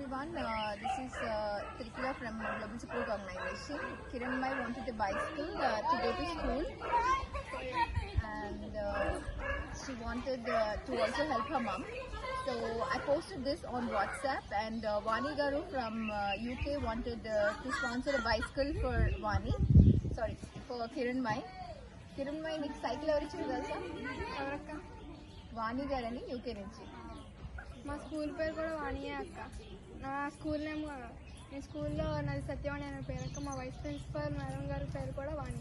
everyone. This is Trikula from Global Support Organization. Kiranmai wanted a bicycle to go to school, and she wanted to also help her mom. So I posted this on WhatsApp, and Vani Garu from UK wanted to sponsor a bicycle for for Kiranmai. Kiranmai నీకు cycle ఎవరు ఇచ్చింది తెలుసా? ఎవరక్క? వాణి గారు అని UK నుంచి. మా school పేరు కూడా వాణియే అక్క. నా స్కూల్ నేమ్, నేను స్కూల్లో నాది సత్యవాణి అనే పేరు అక్క. మా వైస్ ప్రిన్సిపల్ మేడం గారి పేరు కూడా వాణి.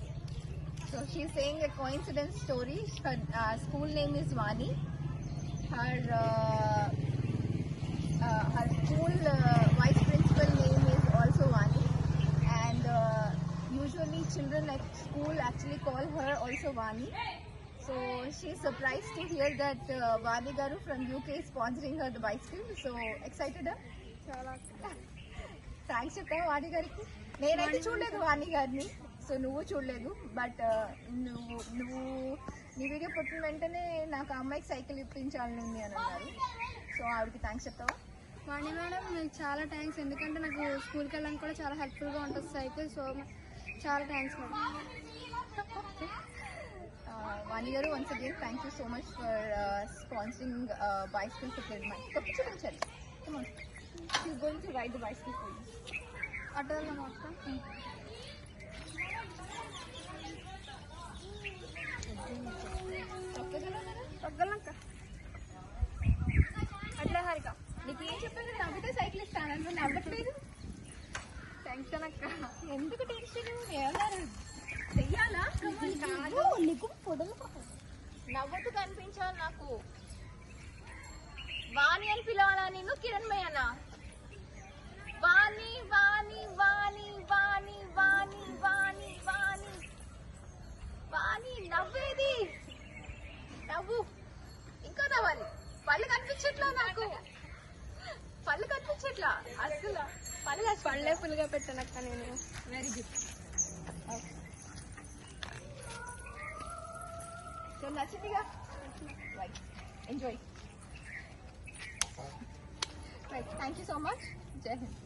So she is saying a coincidence story. Her school name is Vani. Her school vice principal name is also Vani, and usually children at school actually call her also Vani. So she is surprised to hear that Vani Garu from UK is sponsoring her the bicycle. So excited? చాలా thanks చెప్తావా వాణి గారికి? నేనైతే చూడలేదు వాణి గారిని, so నువ్వు చూడలేదు. But నువ్వు నీ వీడియో పుట్టిన వెంటనే నాకు ఆ అమ్మాయికి సైకిల్ ఇప్పించాలని ఉంది అని అన్నారు. సో ఆవిడకి థ్యాంక్స్ చెప్తావా? వాణి మేడం మీకు చాలా థ్యాంక్స్, ఎందుకంటే నాకు స్కూల్కి వెళ్ళడానికి కూడా చాలా హెల్ప్ఫుల్గా ఉంటుంది సైకిల్. సో చాలా thanks madam. Vani Garu, once again, thank you so much for sponsoring bicycle for Kiranmai. Come on. She's going to ride the bicycle for you. అడ్డదల్లా మొత్తం తగ్గలక్క. అట్లే హారిక, నీకు ఏం చెప్పాను? నవ్వితే సైకిల్ ఇస్తాను, నవ్వట్లేదు. టెన్షన్ అక్క. ఎందుకు టెన్షన్? ఏమన్నారు చెయ్యాలా? కాదు, నీకు పొడలు నవ్వుతూ కనిపించాలి నాకు. వాణి అని పిలవాలా నేను? కిరణ్మయి అన్నా? వాణి వాణి వాణి వాణి వాణి వాణి వాణి వాణి. నవ్వేది నవ్వు, ఇంకా నవ్వాలి. పళ్ళు కనిపించట్లా నాకు, పళ్ళు కనిపించట్లా అసలు. పళ్ళే ఫుల్గా పెట్టానక్క నేను. Very good. సో నచ్చిందిగా? Right, enjoy. Right, thank you so much. Jai Hind.